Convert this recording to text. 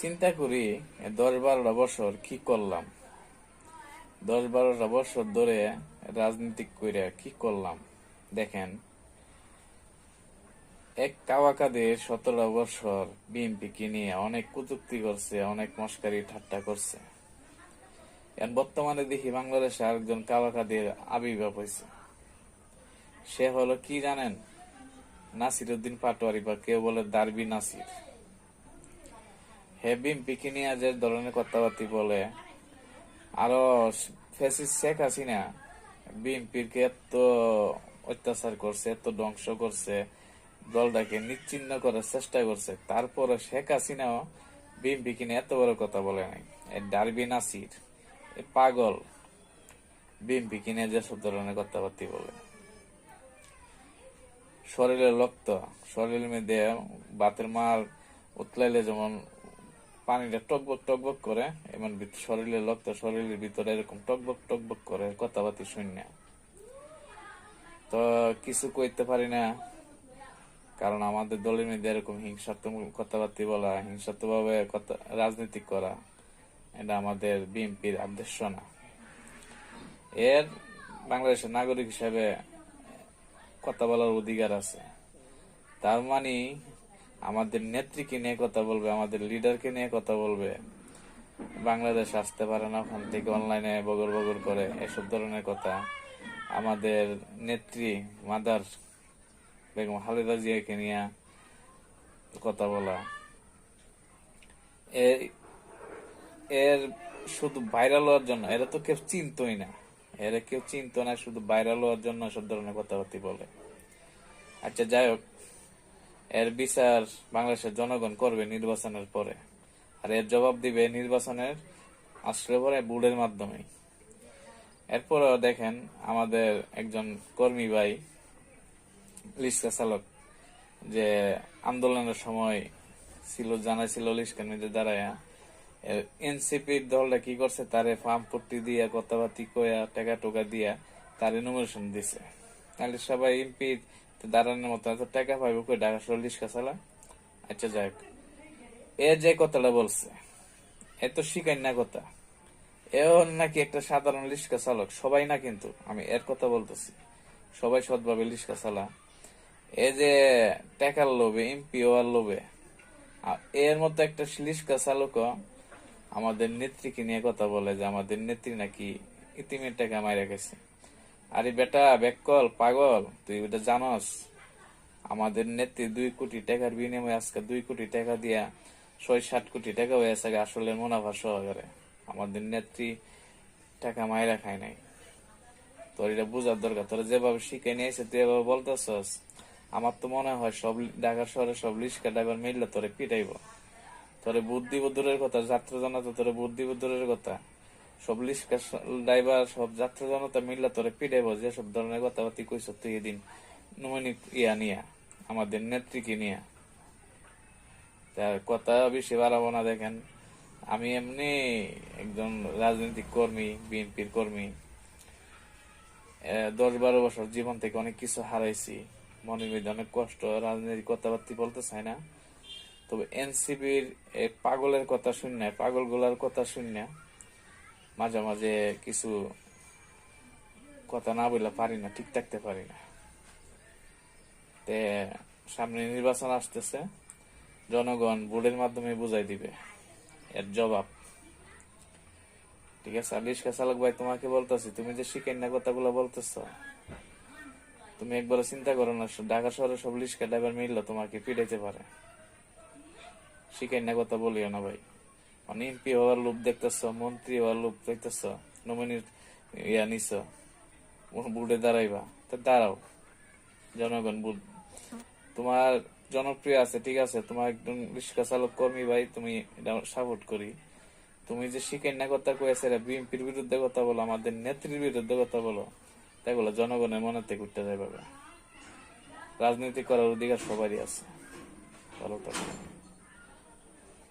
চিন্তা করি 10-12টা বছর কি করলাম, 10-12টা বছর ধরে রাজনীতি করে কি করলাম। দেখেন, এক কাওয়াকাদের 17 বছর বিএনপি নিয়ে অনেক কটূক্তি করছে, অনেক মস্কারি ঠাট্টা করছে। বর্তমানে দেখি বাংলাদেশে আরেকজন কাওয়াকাদের আবির্ভাব হয়েছে। সে হলো কি জানেন? নাসির উদ্দিন পাটোয়ারি, বা কেউ বলে দারবি নাসির। হে বিএনপি নিয়ে যে ধরনের কথাবার্তা বলে, আরো ফ্যাসিস্ট শেখ হাসিনা বিএনপির কে এত অত্যাচার করছে, এত ধ্বংস করছে, দলটাকে নিচ্ছিন্ন করার চেষ্টা করছে, তারপরে শেখ হাসিনাও বিএনপি নিয়ে এত বড় কথা বলে নাই। ডারবি নাসির পাগল বিএনপি নিয়ে যেসব ধরনের কথাবার্তা বলে। শরীরের রক্ত, শরীরের মধ্যে বাতের মার উতলাইলে যেমন পানিটা টকবক টকবক করে, এমন শরীরের রক্ত শরীরের ভিতরে এরকম টকবক টকবক করে কথাবার্তা শূন্য। তো কিছু কইতে পারি না, কারণ আমাদের দলের মধ্যে এরকম হিংসাত্মক কথাবার্তা বলা, হিংসাত্মক ভাবে রাজনীতি করা, এটা আমাদের বিএনপির আদর্শ না। এর বাংলাদেশের নাগরিক হিসাবে কথা বলার অধিকার আছে। তার মানে আমাদের নেত্রীকে নিয়ে কথা বলবে, আমাদের লিডারকে নিয়ে কথা বলবে। বাংলাদেশ আসতে পারে না, ওখান থেকে অনলাইনে বগর বগর করে এসব ধরনের কথা। আমাদের নেত্রী মাদার বেগম খালেদা জিয়াকে নিয়ে কথা বলা, এর শুধু ভাইরাল হওয়ার জন্য। এরা তো কেউ চিনতই না, এরা কেউ চিনত না, শুধু ভাইরাল হওয়ার জন্য সব ধরনের কথাবার্তা বলে। আচ্ছা, যাই হোক, এর বিচার বাংলাদেশের জনগণ করবে নির্বাচনের পরে, আর এর জবাব দিবে নির্বাচনের আসলে পরে বোর্ডের মাধ্যমে। এরপরেও দেখেন, আমাদের একজন কর্মী ভাই রিক্সা চালক, যে আন্দোলনের সময় ছিল, জানাইছিল রিক্সার মধ্যে দাঁড়ায়, এনসিপির দলটা কি করছে, তারে ফার্ম পট্টি দিয়া কথাবার্তি কয়া টাকা টোকা দিয়া তারে নমিনেশন দিছে। তাহলে সবাই এমপি দাঁড়ানোর মতো এত টাকা পাইব কই? ঢাকা শহর রিক্সা চালা। আচ্ছা, যাই হোক, এ যে কথাটা বলছে এ তো শিখাই না কথা। এও নাকি একটা সাধারণ রিক্সা চালক, সবাই না কিন্তু, আমি এর কথা বলতেছি, সবাই সৎভাবে রিক্সা চালা। এ যে টাকার লোভে, এমপি হওয়ার লোভে, এর মতো একটা রিক্সা চালক আমাদের নেত্রীকে নিয়ে কথা বলে যে আমাদের নেত্রী নাকি ইতিমের টাকা মাইরা গেছে। আরে বেটা বেকল পাগল, তুই ওটা জানস? আমাদের নেত্রী 2 কোটি টাকার বিনিময়ে আজকে 2 কোটি টাকা দিয়া 6-7 কোটি টাকা হয়ে আছে আসলে মুনাফা সহকারে। আমাদের নেত্রী টাকা মাইরা খায় নাই। তোর এটা বুঝার দরকার। তোরা যেভাবে শিখে নিয়েছে তুই এভাবে বলতেছস, আমার তো মনে হয় সব ঢাকা শহরে সব রিক্সা ড্রাইভার মিললে তোরে পিটাইব। তোরে বুদ্ধি দূরের কথা, যাত্রা জনতা তোরে বুদ্ধি দূরের কথা, সব রিক্সা ড্রাইভার সব যাত্রা জনতা মিললে তোরে পিটাইব। যে সব ধরনের কথাবার্তা কইস তুই এদিন নমিনি নিয়া আমাদের নেত্রীকে নিয়ে, কথা বেশি বাড়াবো না। দেখেন, আমি এমনি একজন রাজনৈতিক কর্মী, বিএনপির কর্মী। 10-12 বছর জীবন থেকে অনেক কিছু হারাইছি, মনের মধ্যে অনেক কষ্ট, রাজনৈতিক কথাবার্তা বলতে চাই না। তবে এনসিপির পাগলের কথা শুনে, পাগল গুলার কথা শুনে মাঝে মাঝে কিছু কথা না বললে পারি না, ঠিক থাকতে পারি না। সামনে নির্বাচন আসতেছে, জনগণ ভোটের মাধ্যমে বুঝাই দিবে এর জবাব। ঠিক আছে? রিক্সা চালক ভাই, তোমাকে বলতেছি, তুমি যে শিখেন না কথাগুলো বলতেছ, তুমি একবার চিন্তা করো না, ঢাকা শহরে সব রিক্সা ড্রাইভার মিললে তোমাকে পিটাইতে পারে। শিখেন না কথা বলিও না ভাই। মানে এমপি হওয়ার লোভ দেখতেছ, মন্ত্রী হওয়ার লোভ দেখতেছ, নমিনি নিছ, বুটে দাঁড়াইবা, তো দাঁড়াও। জনগণ বুট তোমার জনপ্রিয় আছে, ঠিক আছে, তোমার একজন রিক্সা চালক কর্মী ভাই, তুমি এটা সাপোর্ট করি। তুমি যে শিখেন না কথা কয়েছে, বিএনপির বিরুদ্ধে কথা বলো, আমাদের নেত্রীর বিরুদ্ধে কথা বলো, তাই বলো জনগণের মনে থেকে উঠতে যাবে। রাজনীতি করার অধিকার সবারই আছে। ভালো থাকবে।